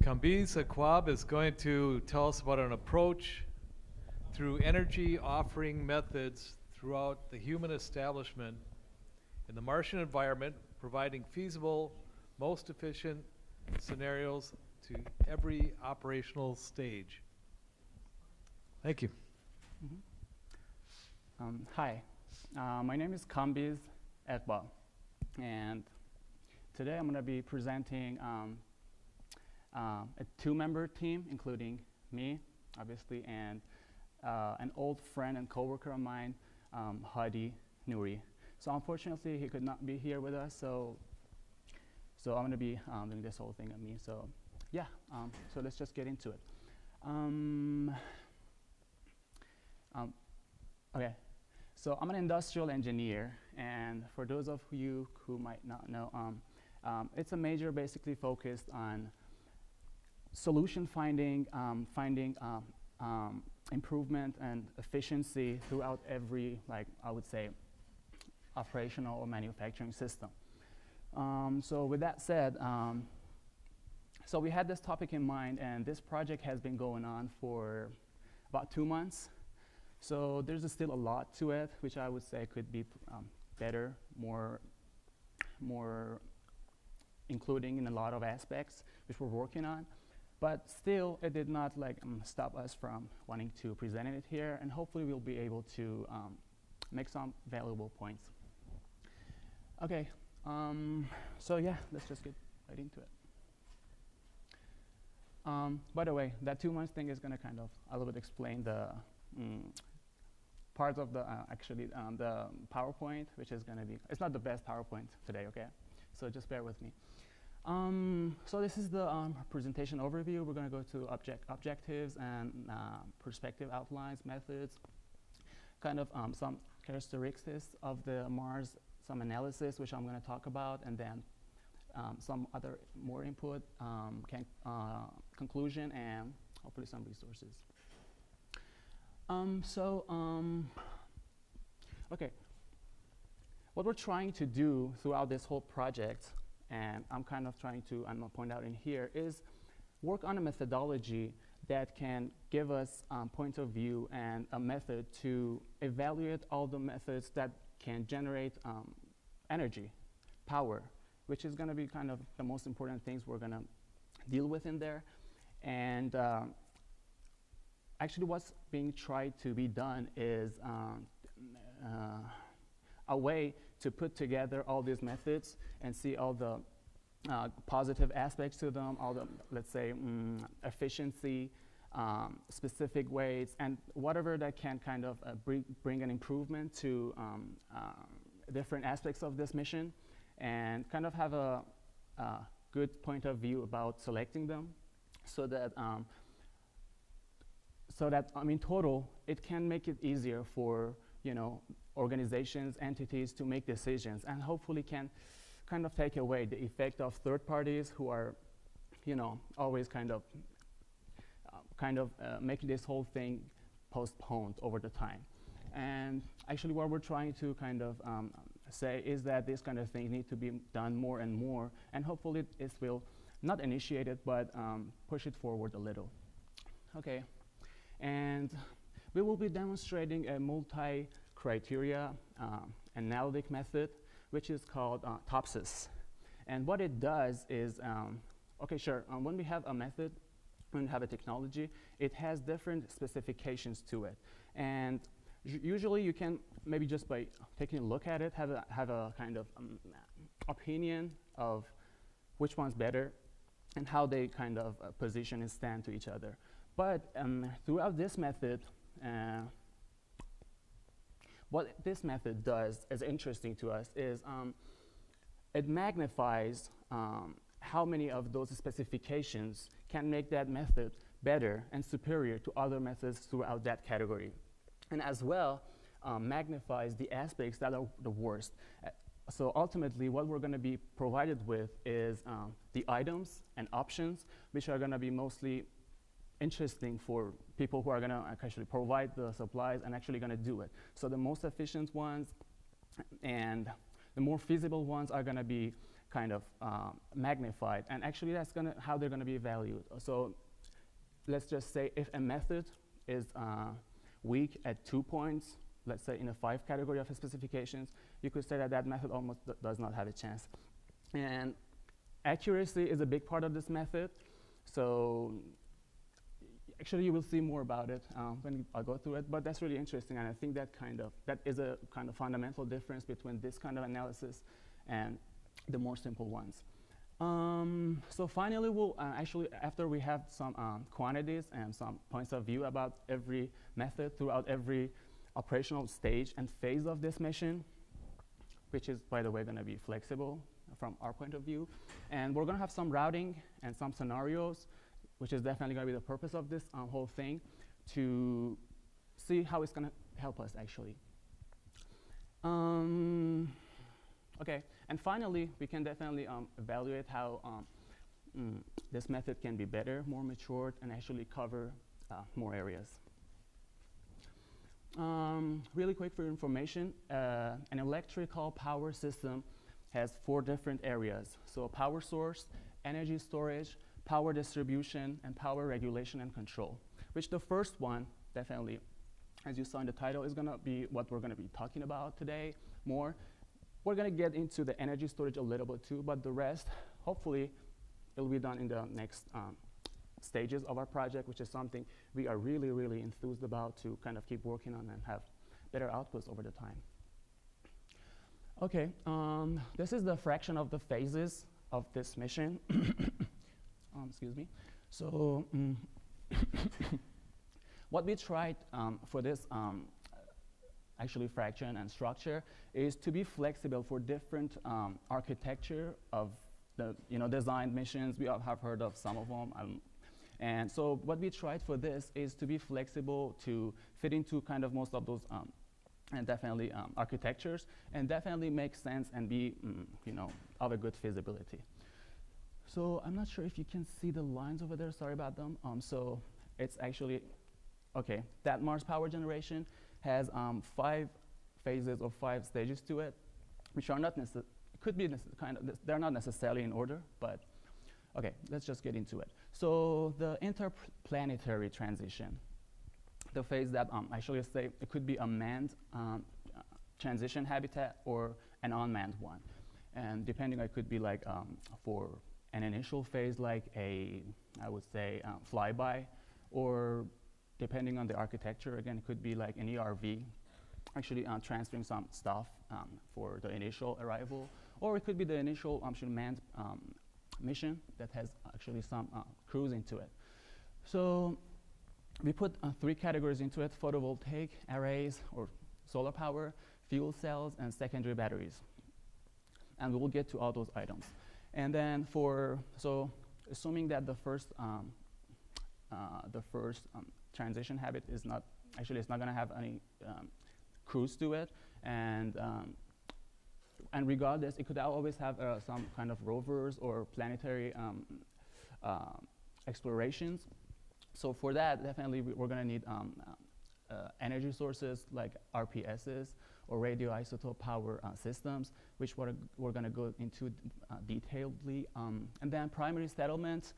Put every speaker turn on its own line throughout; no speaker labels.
Kambiz Eqbal is going to tell us about an approach through energy offering methods throughout the human establishment in the Martian environment, providing feasible, most efficient scenarios to every operational stage. Thank you.
Hi, my name is Kambiz Eqbal, and today I'm going to be presenting a two-member team, including me, obviously, and an old friend and coworker of mine, Hadi Nouri. So unfortunately, he could not be here with us, so I'm going to be doing this whole thing on me. So yeah, so let's just get into it. Okay, so I'm an industrial engineer, and for those of you who might not know, it's a major basically focused on solution finding, improvement and efficiency throughout every, I would say, operational or manufacturing system. So with that said, so we had this topic in mind, and this project has been going on for about 2 months. So there's still a lot to it, which I would say could be better, more including in a lot of aspects, which we're working on. But still, it did not stop us from wanting to present it here, and hopefully we'll be able to make some valuable points. Okay, so yeah, let's just get right into it. By the way, that 2 months thing is going to kind of a little bit explain the part of the the PowerPoint, which is going to be, it's not the best PowerPoint today, okay? So just bear with me. So this is the presentation overview. We're going to go to objectives and perspective outlines, methods, kind of some characteristics of the Mars, some analysis, which I'm going to talk about, and then some other more input, conclusion, and hopefully some resources. Okay, what we're trying to do throughout this whole project, and I'm kind of trying to, I'm going to point out in here, is work on a methodology that can give us point of view and a method to evaluate all the methods that can generate energy, power, which is going to be kind of the most important things we're going to deal with in there. And actually what's being tried to be done is a way to put together all these methods and see all the positive aspects to them, all the, let's say, efficiency, specific ways, and whatever that can kind of bring an improvement to different aspects of this mission, and kind of have a good point of view about selecting them, so that in total, it can make it easier for, organizations, entities to make decisions, and hopefully can kind of take away the effect of third parties who are, always kind of making this whole thing postponed over the time. And actually what we're trying to kind of say is that this kind of thing need to be done more and more, and hopefully it will not initiate it, but push it forward a little. Okay, and we will be demonstrating a multi-criteria analytic method, which is called TOPSIS. And what it does is, when we have a method, when we have a technology, it has different specifications to it. And usually you can, maybe just by taking a look at it, have a kind of opinion of which one's better and how they kind of position and stand to each other. But throughout this method, what this method does is interesting to us is it magnifies how many of those specifications can make that method better and superior to other methods throughout that category. And as well, magnifies the aspects that are the worst. So ultimately, what we're going to be provided with is the items and options, which are going to be mostly interesting for people who are going to actually provide the supplies and actually going to do it. So the most efficient ones and the more feasible ones are going to be kind of magnified. And actually, that's how they're going to be valued. So let's just say if a method is weak at 2 points, let's say in a 5 category of specifications, you could say that that method almost does not have a chance. And accuracy is a big part of this method. So actually, you will see more about it when I go through it, but that's really interesting, and I think that is a kind of fundamental difference between this kind of analysis and the more simple ones. So finally, we'll actually, after we have some quantities and some points of view about every method throughout every operational stage and phase of this mission, which is, by the way, going to be flexible from our point of view, and we're going to have some routing and some scenarios, which is definitely going to be the purpose of this whole thing, to see how it's going to help us, actually. Okay, and finally, we can definitely evaluate how this method can be better, more matured, and actually cover more areas. Really quick for information, an electrical power system has 4 different areas. So power source, energy storage, power distribution, and power regulation and control, which the first one, definitely, as you saw in the title, is going to be what we're going to be talking about today more. We're going to get into the energy storage a little bit too, but the rest, hopefully, it will be done in the next stages of our project, which is something we are really, really enthused about to kind of keep working on and have better outputs over the time. Okay, this is the fraction of the phases of this mission. Excuse me. So what we tried for this actually fraction and structure is to be flexible for different architecture of the designed missions. We all have heard of some of them. And so what we tried for this is to be flexible to fit into kind of most of those and definitely architectures, and definitely make sense and be of a good feasibility. So I'm not sure if you can see the lines over there. Sorry about them. So it's actually, okay, that Mars power generation has 5 phases or 5 stages to it, which are not they're not necessarily in order, but okay, let's just get into it. So the interplanetary transition, the phase that actually say it could be a manned transition habitat or an unmanned one. And depending, it could be like for an initial phase, like I would say flyby, or depending on the architecture, again, it could be like an ERV, actually transferring some stuff for the initial arrival, or it could be the initial manned mission that has actually some crews into it. So we put 3 categories into it: photovoltaic arrays or solar power, fuel cells, and secondary batteries. And we will get to all those items. And then so assuming that the first transition habit is not, actually it's not going to have any crews to it, and regardless, it could always have some kind of rovers or planetary explorations. So for that, definitely we're going to need energy sources like RPSs or radioisotope power systems, which we're going to go into detailedly. And then primary settlement.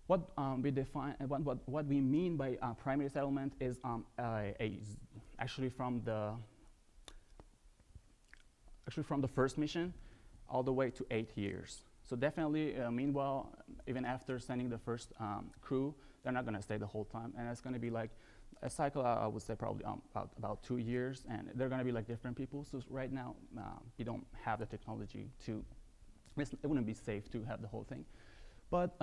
What we define, what we mean by primary settlement is actually from the first mission all the way to 8 years. So definitely, meanwhile, even after sending the first crew, they're not going to stay the whole time, and it's going to be like a cycle. I would say probably about 2 years, and they're going to be like different people. So right now, we don't have the technology to. It wouldn't be safe to have the whole thing, but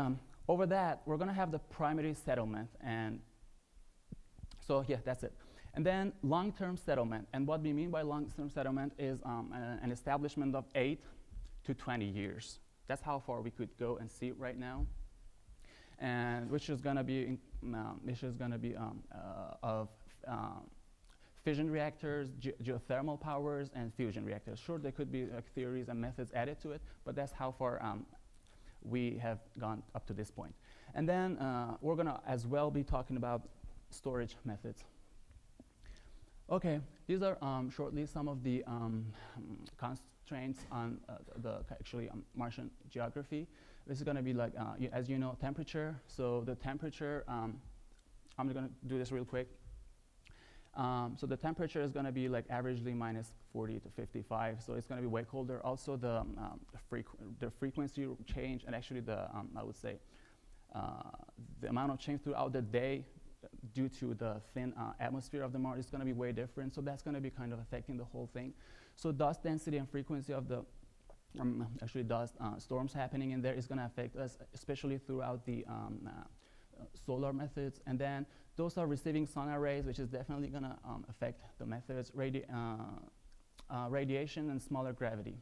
over that, we're going to have the primary settlement, and so yeah, that's it. And then long-term settlement, and what we mean by long-term settlement is an establishment of 8 to 20 years. That's how far we could go and see it right now, and which is going to be of fission reactors, geothermal powers, and fusion reactors. Sure, there could be theories and methods added to it, but that's how far we have gone up to this point. And then we're going to as well be talking about storage methods. Okay, these are shortly some of the constraints on actually Martian geography. This is going to be like, as you know, temperature. So the temperature, I'm going to do this real quick. So the temperature is going to be like averagely minus 40 to 55. So it's going to be way colder. Also the frequency change and actually I would say, the amount of change throughout the day due to the thin atmosphere of the Mars is going to be way different. So that's going to be kind of affecting the whole thing. So dust density and frequency of the actually dust storms happening in there is going to affect us, especially throughout the solar methods. And then those are receiving solar rays, which is definitely going to affect the methods, radiation and smaller gravity.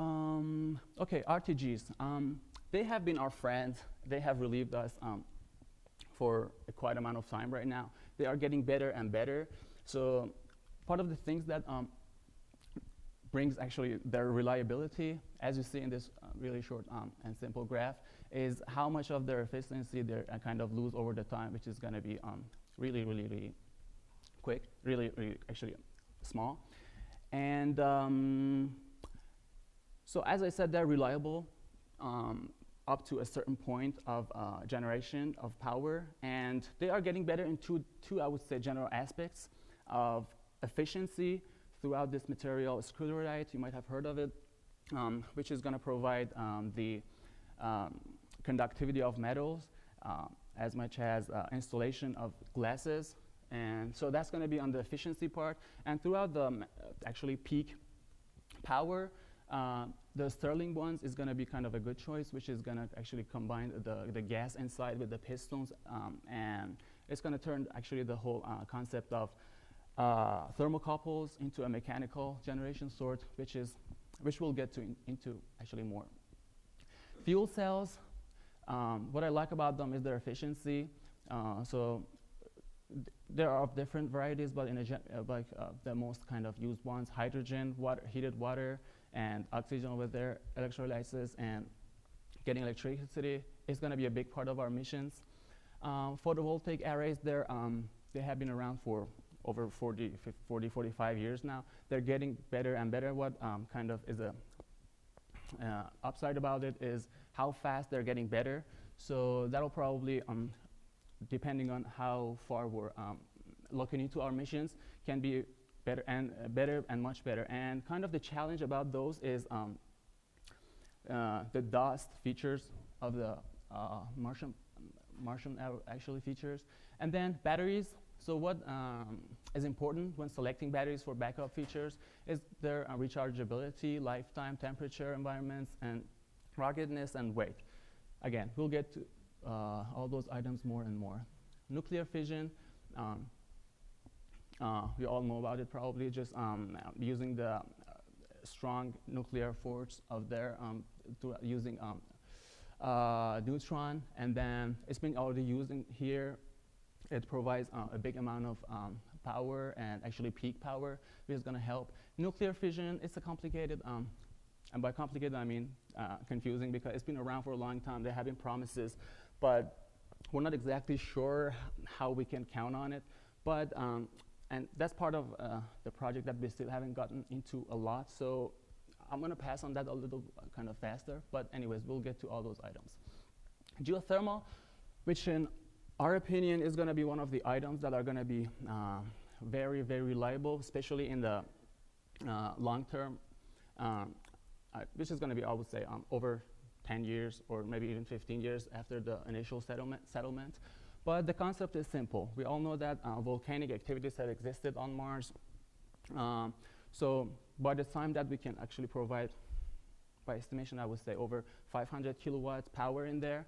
Okay, RTGs. They have been our friends. They have relieved us for a quite amount of time right now. They are getting better and better. So part of the things that brings actually their reliability, as you see in this really short and simple graph, is how much of their efficiency they kind of lose over the time, which is going to be really, really, really quick, really, really actually small. And so as I said, they're reliable up to a certain point of generation of power, and they are getting better in two I would say, general aspects of efficiency throughout this material. Sclerite, you might have heard of it, which is going to provide the conductivity of metals as much as installation of glasses. And so that's going to be on the efficiency part. And throughout the actually peak power, the Stirling ones is going to be kind of a good choice, which is going to actually combine the gas inside with the pistons. And it's going to turn actually the whole concept of thermocouples into a mechanical generation sort, which we'll get into actually more. Fuel cells, what I like about them is their efficiency. So there are of different varieties, but in the most kind of used ones, hydrogen, heated water, and oxygen with their electrolysis and getting electricity is going to be a big part of our missions. Photovoltaic arrays, they have been around for over 40, 45 years now. They're getting better and better. What kind of is a upside about it is how fast they're getting better. So that'll probably, depending on how far we're looking into our missions, can be better and much better. And kind of the challenge about those is the dust features of the Martian actually features. And then batteries. So what is important when selecting batteries for backup features is their rechargeability, lifetime, temperature, environments, and ruggedness and weight. Again, we'll get to all those items more and more. Nuclear fission, we all know about it probably, just using the strong nuclear force of their, using neutron, and then it's been already used in here. It provides a big amount of power and actually peak power, which is going to help. Nuclear fission, it's a complicated, and by complicated I mean confusing, because it's been around for a long time. There have been promises, but we're not exactly sure how we can count on it. But and that's part of the project that we still haven't gotten into a lot. So I'm going to pass on that a little kind of faster. But anyways, we'll get to all those items. Geothermal, which in our opinion is going to be one of the items that are going to be very, very reliable, especially in the long term, which is going to be, I would say, over 10 years or maybe even 15 years after the initial settlement. But the concept is simple. We all know that volcanic activities have existed on Mars. So by the time that we can actually provide, by estimation, I would say over 500 kilowatts power in there,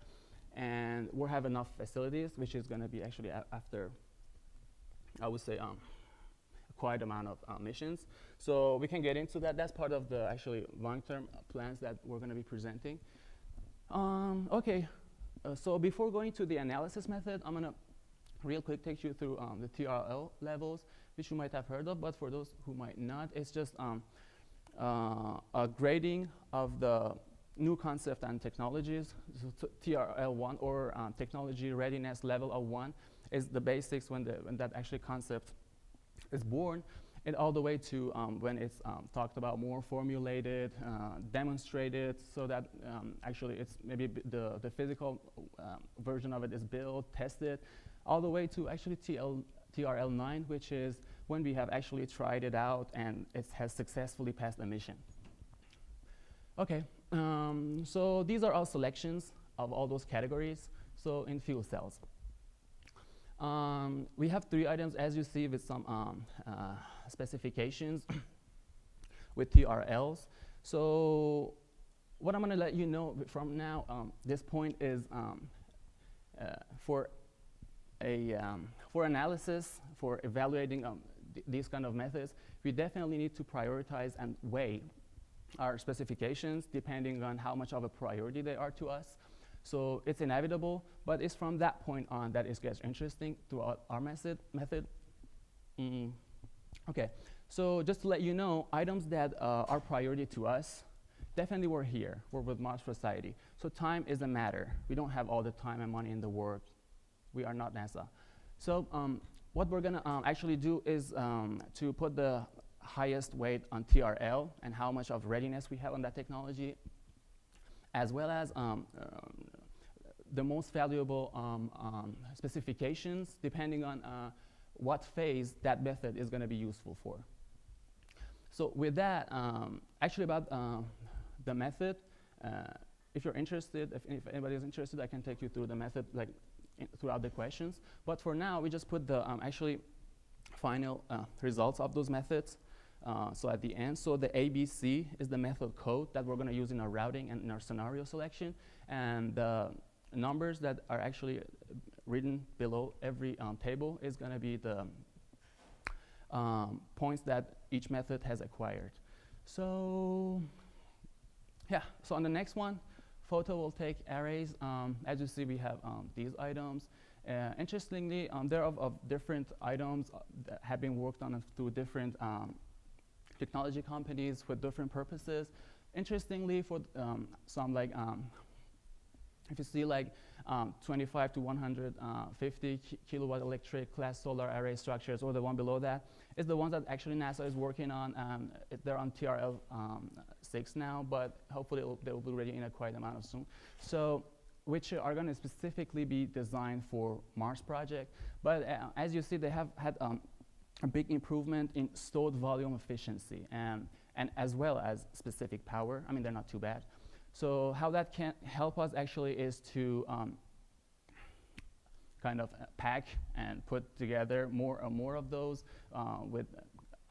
and we'll have enough facilities, which is going to be actually after, I would say, quite amount of missions. So we can get into that. That's part of the actually long-term plans that we're going to be presenting. Okay. So before going to the analysis method, I'm going to real quick take you through the TRL levels, which you might have heard of, but for those who might not, it's just a grading of the new concept and technologies. So TRL1, or technology readiness level of 1, is the basics when that actually concept is born. and all the way to when it's talked about more formulated, demonstrated, so that actually it's maybe the physical version of it is built, tested, all the way to actually TRL 9, which is when we have actually tried it out and it has successfully passed a mission. Okay, so these are all selections of all those categories. So in fuel cells, we have 3 items, as you see, with some specifications with TRLs. So what I'm going to let you know from now, this point is for analysis, for evaluating these kind of methods, we definitely need to prioritize and weigh our specifications depending on how much of a priority they are to us. So it's inevitable, but it's from that point on that it gets interesting throughout our method. Okay, so just to let you know, items that are priority to us definitely were here. We're with Mars Society. So time is a matter. We don't have all the time and money in the world. We are not NASA. So what we're going to actually do is to put the highest weight on TRL and how much of readiness we have on that technology, as well as the most valuable specifications depending on what phase that method is going to be useful for. So with that, actually about the method, if you're interested, if anybody is interested, I can take you through the method like throughout the questions. But for now, we just put the actually final results of those methods. So at the end, so the ABC is the method code that we're going to use in our routing and in our scenario selection. And the numbers that are actually written below every table is going to be the points that each method has acquired. So yeah, so on the next one, photovoltaic arrays. As you see, we have these items. Interestingly, there are of different items that have been worked on through different technology companies for different purposes. Interestingly, for some like, if you see like 25 to 150 kilowatt electric class solar array structures, or the one below that, is the ones that actually NASA is working on. They're on TRL 6 now, but hopefully they will be ready in a quite amount of soon. So, which are going to specifically be designed for Mars project. But as you see, they have had a big improvement in stored volume efficiency and as well as specific power. I mean, they're not too bad. So how that can help us actually is to kind of pack and put together more and more of those with,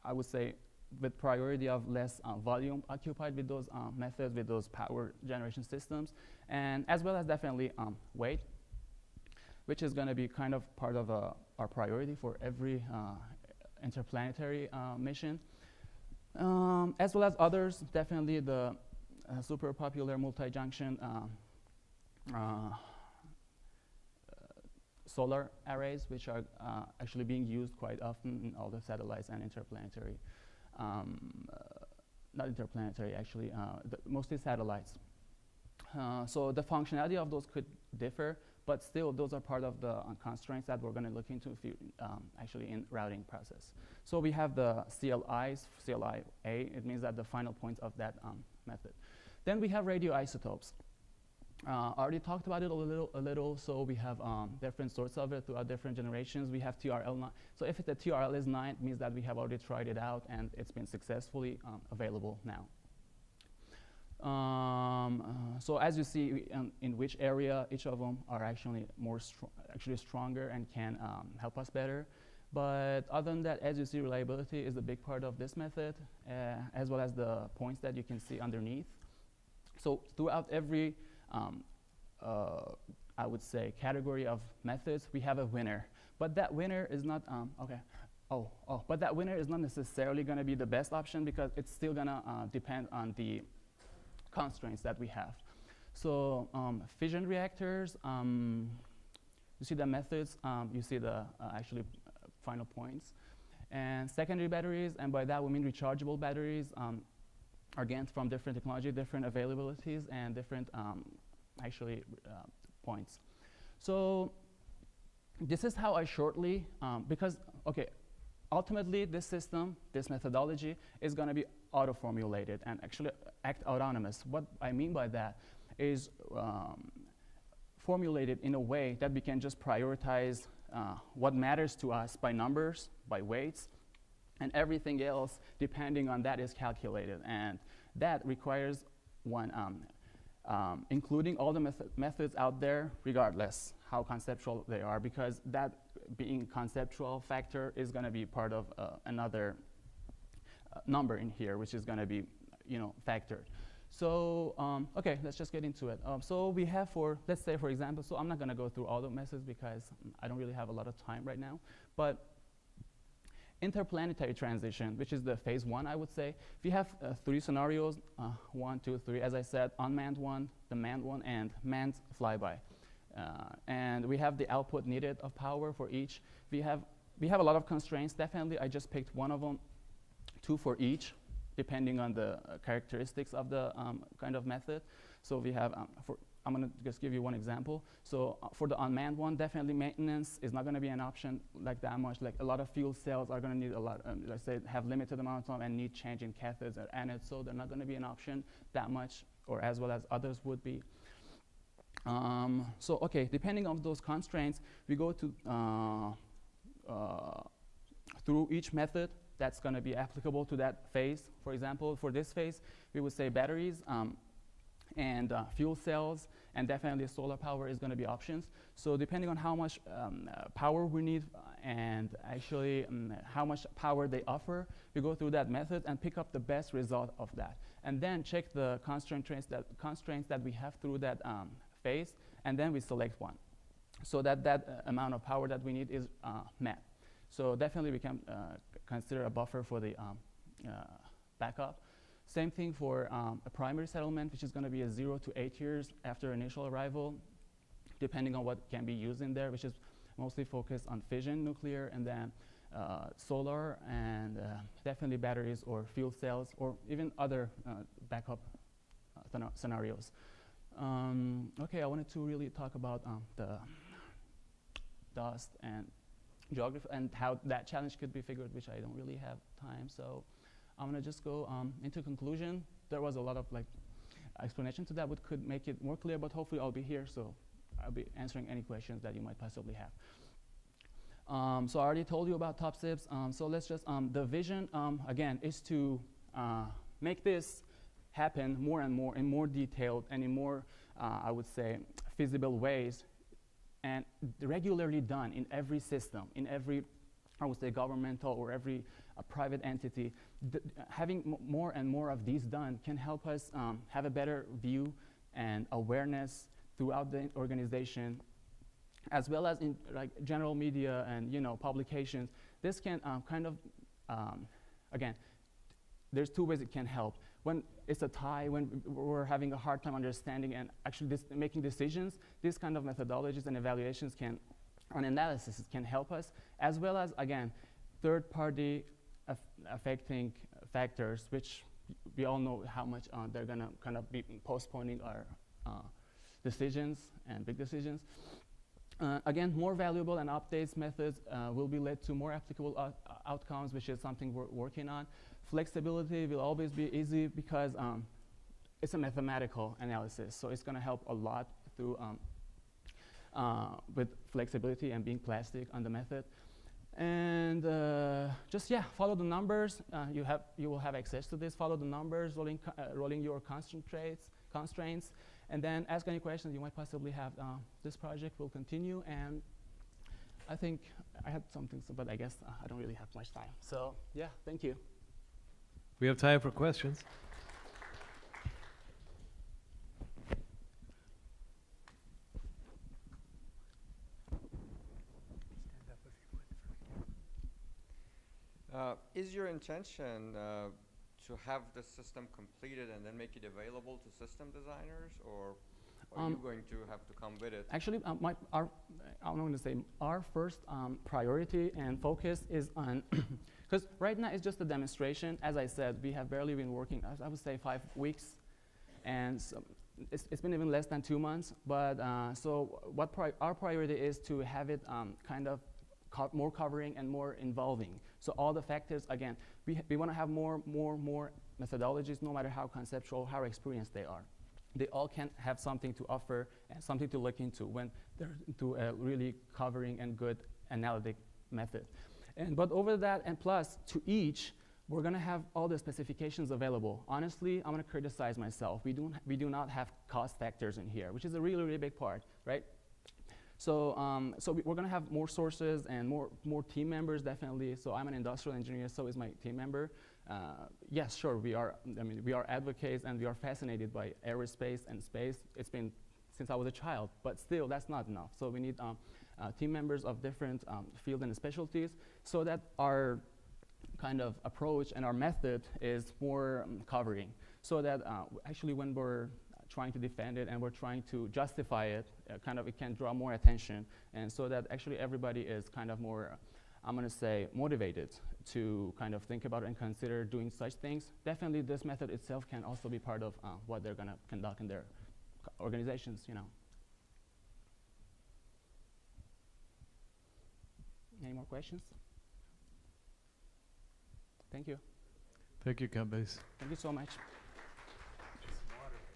I would say, with priority of less volume occupied with those methods, with those power generation systems, and as well as definitely weight, which is going to be kind of part of our priority for every interplanetary mission, as well as others. Definitely the super popular multi-junction solar arrays, which are actually being used quite often in all the satellites and interplanetary, not interplanetary actually, mostly satellites. So the functionality of those could differ, but still those are part of the constraints that we're going to look into actually in routing process. So we have the CLIs, CLI A, it means that the final points of that method. Then we have radioisotopes. I already talked about it a little, so we have different sorts of it throughout different generations. We have TRL 9. So if the TRL is 9, it means that we have already tried it out and it's been successfully available now. So as you see in which area, each of them are actually stronger and can help us better. But other than that, as you see, reliability is a big part of this method, as well as the points that you can see underneath. So throughout every I would say category of methods, we have a winner, but that winner is not but that winner is not necessarily going to be the best option, because it's still going to depend on the constraints that we have. So fission reactors, you see the methods, you see the actually final points, and secondary batteries, and by that we mean rechargeable batteries. Again, from different technology, different availabilities, and different points. So this is how I shortly, because, okay, ultimately, this system, this methodology, is going to be auto-formulated and actually act autonomous. What I mean by that is formulated in a way that we can just prioritize what matters to us by numbers, by weights, and everything else, depending on that, is calculated. And that requires one, including all the methods out there, regardless how conceptual they are, because that being conceptual factor is going to be part of another number in here, which is going to be, factored. So, okay, let's just get into it. So we have let's say, for example, so I'm not going to go through all the methods because I don't really have a lot of time right now, but interplanetary transition, which is the phase 1, I would say. We have 3 scenarios, 1, 2, 3, as I said, unmanned one, the manned one, and manned flyby. And we have the output needed of power for each. We have a lot of constraints. Definitely, I just picked one of them, 2 for each, depending on the characteristics of the kind of method. So we have, I'm going to just give you one example. So for the unmanned one, definitely maintenance is not going to be an option like that much. Like a lot of fuel cells are going to need a lot, let's say, have limited amount of time and need change in cathodes or anodes, so they're not going to be an option that much, or as well as others would be. So okay, depending on those constraints, we go to through each method that's going to be applicable to that phase. For example, for this phase, we would say batteries and fuel cells, and definitely solar power is going to be options. So depending on how much power we need and actually how much power they offer, we go through that method and pick up the best result of that. And then check the constraints that we have through that phase, and then we select one, so that amount of power that we need is met. So definitely we can consider a buffer for the backup. Same thing for a primary settlement, which is going to be 0 to 8 years after initial arrival, depending on what can be used in there, which is mostly focused on fission, nuclear, and then solar, and definitely batteries or fuel cells, or even other backup scenarios. Okay, I wanted to really talk about the dust and geography and how that challenge could be figured, which I don't really have time. So I'm going to just go into conclusion. There was a lot of explanation to that, which could make it more clear, but hopefully I'll be here, so I'll be answering any questions that you might possibly have. So I already told you about top sips. So let's just, the vision, again, is to make this happen more and more in more detailed and in more, I would say, feasible ways, and regularly done in every system, in every, I would say, governmental or every private entity. Having more and more of these done can help us have a better view and awareness throughout the organization, as well as in general media and publications. This can kind of, again, there's 2 ways it can help. When it's a tie, when we're having a hard time understanding and actually making decisions, these kind of methodologies and evaluations and analysis can help us, as well as, again, third-party affecting factors, which we all know how much they're going to kind of be postponing our decisions and big decisions. Again, more valuable and updates methods will be led to more applicable outcomes, which is something we're working on. Flexibility will always be easy because it's a mathematical analysis, so it's going to help a lot through with flexibility and being plastic on the method. And just follow the numbers. You will have access to this. Follow the numbers, rolling your constraints, and then ask any questions you might possibly have. This project will continue, and I think I had something, but I guess I don't really have much time. So yeah, thank you.
We have time for questions.
Is your intention to have the system completed and then make it available to system designers, or are you going to have to come with it?
Actually, I'm going to say our first priority and focus is on, because right now it's just a demonstration. As I said, we have barely been working, I would say 5 weeks, and so it's been even less than 2 months. But so what our priority is to have it kind of more covering and more involving. So all the factors, again, we want to have more methodologies, no matter how conceptual, how experienced they are. They all can have something to offer and something to look into when they're into a really covering and good analytic method. But over that, and plus to each, we're going to have all the specifications available. Honestly, I'm going to criticize myself. We do not have cost factors in here, which is a really, really big part, right? So, we're going to have more sources and more team members, definitely. So I'm an industrial engineer, so is my team member. Yes, sure, we are advocates and we are fascinated by aerospace and space. It's been since I was a child, but still, that's not enough. So we need team members of different fields and specialties so that our kind of approach and our method is more covering. So that actually when we're trying to defend it and we're trying to justify it, it can draw more attention, and so that actually everybody is kind of more, I'm going to say, motivated to kind of think about and consider doing such things. Definitely this method itself can also be part of what they're going to conduct in their organizations, you know. Any more questions? Thank you.
Thank you, Kambiz.
Thank you so much.